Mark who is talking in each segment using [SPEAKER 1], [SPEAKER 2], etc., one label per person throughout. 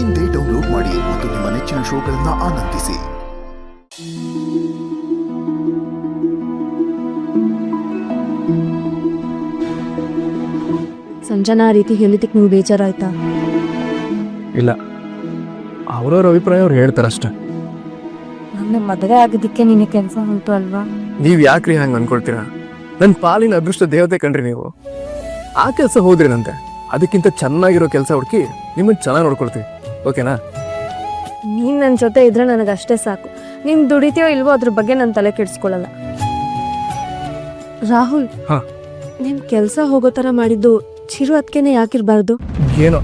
[SPEAKER 1] ಇಂದೇ ಡೌನ್ಲೋಡ್ ಮಾಡಿ ಮತ್ತು ನಿಮ್ಮ ನೆಚ್ಚಿನ ಶೋಗಳನ್ನು ಆನಂದಿಸಿ.
[SPEAKER 2] ಸಂಜನಾ ಆ ರೀತಿ ಹೇಳಿದ್ದಕ್ಕೆ ನೀವು ಬೇಜಾರಾಯ್ತಾ?
[SPEAKER 3] ಇಲ್ಲ, ಅವ್ರವ್ರ ಅಭಿಪ್ರಾಯ ಅವ್ರು ಹೇಳ್ತಾರಷ್ಟೆ.
[SPEAKER 2] ನನ್ನ ಮದುವೆ ಆಗಿದ್ದಕ್ಕೆ ನಿನಗೆ ಕೆಲಸ ಉಂಟು ಅಲ್ವಾ?
[SPEAKER 3] ನೀವು ಯಾಕ್ರಿ ಹಂಗೆ ಅನ್ಕೊಳ್ತೀರಾ? ನನ್ನ ಪಾಲಿನ ಅದೃಷ್ಟ ದೇವತೆ ಕಣ್ರಿ ನೀವು. ಆ ಕೆಲಸ ಹೋದ್ರೇನಂತೆ, ಅದಕ್ಕಿಂತ ಚೆನ್ನಾಗಿರೋ ಕೆಲಸ ಹುಡುಕಿ ನಿಮ್ಮನ್ನು ಚೆನ್ನಾಗಿ ನೋಡ್ಕೊಳ್ತೀವಿ. ಓಕೆನಾ?
[SPEAKER 2] ನೀನು ನನ್ನ ಜೊತೆ ಇದ್ರೆ ನನಗೆ ಅಷ್ಟೇ ಸಾಕು. ನೀನು ದುಡಿತೀಯೋ ಇಲ್ವೋ ಅದ್ರ ಬಗ್ಗೆ ನಾನು ತಲೆ ಕೆಡಿಸ್ಕೊಳ್ಳಲ್ಲ. ರಾಹುಲ್,
[SPEAKER 3] ಹಾಂ,
[SPEAKER 2] ನೀನು ಕೆಲಸ ಹೋಗೋ ಥರ ಮಾಡಿದ್ದು ಚಿರು ಅದಕ್ಕೇನೆ ಯಾಕಿರಬಾರ್ದು?
[SPEAKER 3] ಏನೋ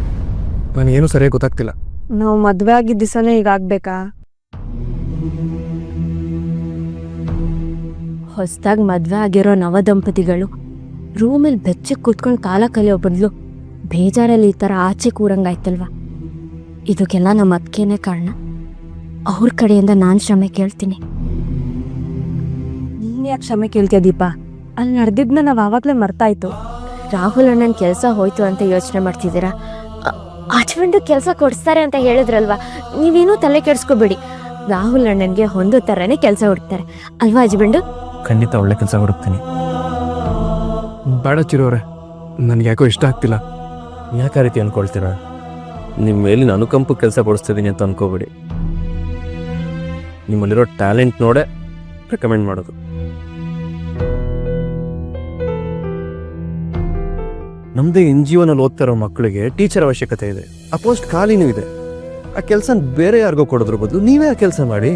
[SPEAKER 3] ನನಗೇನು ಸರಿಯಾಗಿ ಗೊತ್ತಾಗ್ತಿಲ್ಲ.
[SPEAKER 2] ನಾವು ಮದುವೆ ಆಗಿದ್ದ ದಿವಸನೇ ಹೀಗಾಗಬೇಕಾ? ಹೊಸದಾಗಿ ಮದುವೆ ಆಗಿರೋ ನವದಂಪತಿಗಳು ರೂಮಲ್ಲಿ ಬೆಚ್ಚಗೆ ಕೂತ್ಕೊಂಡು ಕಾಲ ಕಲಿಯೋ ಬದಲು ಬೇಜಾರಲ್ಲಿ ಈ ಥರ ಆಚೆ ಕೂರಂಗಾಯ್ತಲ್ವ? ಇದಕ್ಕೆಲ್ಲ ನಮ್ಮ ಅದಕ್ಕೇನೆ ಕಾರಣ. ಅವ್ರ ಕಡೆಯಿಂದ ನಾನು ಕ್ಷಮೆ ಕೇಳ್ತೀನಿ. ನೀನು ಯಾಕೆ ಕ್ಷಮೆ ಕೇಳ್ತೀಯ ದೀಪಾ? ಅಲ್ಲಿ ನಡೆದಿದ್ದನ್ನ ನಾವು ಆವಾಗಲೇ ಮರ್ತಾಯ್ತು. ರಾಹುಲ್ ಅಣ್ಣನ ಕೆಲಸ ಹೋಯ್ತು ಅಂತ ಯೋಚನೆ ಮಾಡ್ತಿದ್ದೀರಾ? ಹಸ್ಬೆಂಡು ಕೆಲಸ ಕೊಡಿಸ್ತಾರೆ ಅಂತ ಹೇಳಿದ್ರಲ್ವಾ, ನೀವೇನೂ ತಲೆ ಕೆಡಿಸ್ಕೋಬೇಡಿ. ರಾಹುಲ್ ಅಣ್ಣನಿಗೆ ಹೊಂದೋ ಥರನೇ ಕೆಲಸ ಹುಡುಕ್ತಾರೆ ಅಲ್ವಾ ಹಸ್ಬೆಂಡು?
[SPEAKER 3] ಖಂಡಿತ ಒಳ್ಳೆ ಕೆಲಸ ಹುಡುಕ್ತೀನಿ. ಬೇಡ ಚಿರೋರೆ, ನನಗೆ ಯಾಕೋ ಇಷ್ಟ ಆಗ್ತಿಲ್ಲ.
[SPEAKER 4] ಯಾಕೆ ಆ ರೀತಿ ಅಂದ್ಕೊಳ್ತೀರಾ? ನಿಮ್ಮ ಮೇಲಿನ ಅನುಕಂಪ ಕೆಲಸ ಕೊಡಿಸ್ತಿದ್ದೀನಿ ಅಂತ ಅನ್ಕೋಬೇಡಿ. ನಿಮ್ಮಲ್ಲಿರೋ ಟ್ಯಾಲೆಂಟ್ ನೋಡೇ ರೆಕಮೆಂಡ್ ಮಾಡೋದು. ನಮ್ಮದೇ NGO ಓದ್ತಾ ಇರೋ ಮಕ್ಕಳಿಗೆ ಟೀಚರ್ ಅವಶ್ಯಕತೆ ಇದೆ. ಆ ಪೋಸ್ಟ್ ಖಾಲಿನೂ ಇದೆ. ಆ ಕೆಲಸ ಬೇರೆ ಯಾರಿಗೋ ಕೊಡೋದ್ರ ಬದಲು ನೀವೇ ಆ ಕೆಲಸ ಮಾಡಿ.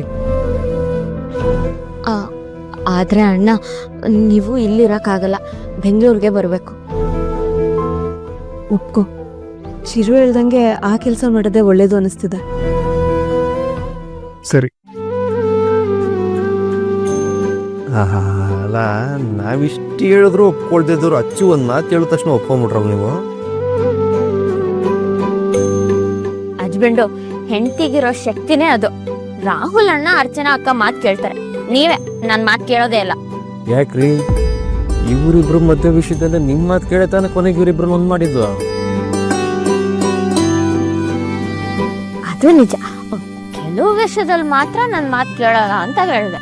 [SPEAKER 2] ಆದರೆ ಅಣ್ಣ, ನೀವು ಇಲ್ಲಿರೋಕ್ಕಾಗಲ್ಲ, ಬೆಂಗಳೂರಿಗೆ ಬರಬೇಕು. ಒಪ್ಕೋ. ಚಿರು ಹೇಳ್ದಂಗೆ ಆ ಕೆಲಸ ಮಾಡೋದೇ ಒಳ್ಳೇದು ಅನಿಸ್ತಿದೆ.
[SPEAKER 3] ಸರಿ.
[SPEAKER 4] ಅಲ್ಲ, ನಾವಿಷ್ಟು ಹೇಳಿದ್ರು ಒಪ್ಕೊಳ್ತಿದ್ರು. ಅಚ್ಚು ಒಂದು ಮಾತು ಹೇಳಿದ ತಕ್ಷಣ ಒಪ್ಕೊಂಡ್ಬಿಟ್ರವ್ ನೀವು.
[SPEAKER 5] ಹಸ್ಬೆಂಡು ಹೆಂಡತಿಗಿರೋ ಶಕ್ತಿನೇ ಅದು. ರಾಹುಲ್ ಅಣ್ಣ ಅರ್ಚನಾ ಅಕ್ಕ ಮಾತು ಕೇಳ್ತಾರೆ, ನೀವೇ ನನ್ನ ಮಾತು ಕೇಳೋದೇ ಇಲ್ಲ.
[SPEAKER 4] ಯಾಕ್ರಿ? ಇವರಿಬ್ರು ಮಧ್ಯ ವಿಷಯದಲ್ಲೇ ನಿಮ್ಮ ಮಾತು ಕೇಳೇ ತಾನೆ ಕೊನೆಗೆ ಇವರಿಬ್ರು ಒಂದು ಮಾಡಿದ್ದು.
[SPEAKER 5] ಅದು ನಿಜ. ಕೆಲವು ವಿಷಯದಲ್ಲಿ ಮಾತ್ರ ನನ್ನ ಮಾತು ಕೇಳಲ್ಲ ಅಂತ ಹೇಳಿದೆ.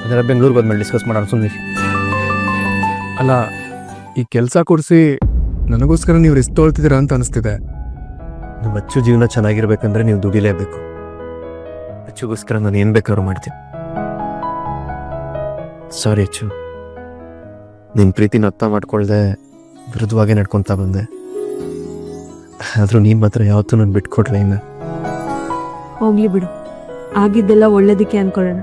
[SPEAKER 4] ಅದರ ಬೆಂಗಳೂರಿಗೆ ಬಂದ್ಮೇಲೆ ಡಿಸ್ಕಸ್ ಮಾಡೋಣ ಸುಮ್ಮನೆ.
[SPEAKER 3] ಅಲ್ಲ, ಈ ಕೆಲಸ ಕೊಡಿಸಿ ನನಗೋಸ್ಕರ ನೀವು ರಿಸ್ಕ್ ತೊಳ್ತಿದ್ದೀರಾ ಅಂತ ಅನಿಸ್ತಿದೆ.
[SPEAKER 4] ನಿಮ್ಮ ಅಚ್ಚು ಜೀವನ ಚೆನ್ನಾಗಿರ್ಬೇಕಂದ್ರೆ ನೀವು ದುಡಿಲೇಬೇಕು. ಅಚ್ಚುಗೋಸ್ಕರ ನಾನು ಏನು ಬೇಕಾದ್ರೂ ಮಾಡ್ತೀನಿ. ಸಾರಿ ಅಚ್ಚು, ನಿಮ್ಮ ಪ್ರೀತಿನ ಅರ್ಥ ಮಾಡ್ಕೊಳ್ದೆ ವಿರುದ್ಧವಾಗಿ ನಡ್ಕೊತಾ ಬಂದೆ. ಆದರೂ ನೀವು ಮಾತ್ರ ಯಾವತ್ತೂ ನಾನು ಬಿಟ್ಕೊಡ್ಲ. ಇನ್ನು
[SPEAKER 2] ಹೋಗ್ಲಿ ಬಿಡು, ಆಗಿದ್ದೆಲ್ಲ ಒಳ್ಳೇದಕ್ಕೆ ಅನ್ಕೊಳ್ಳೋಣ.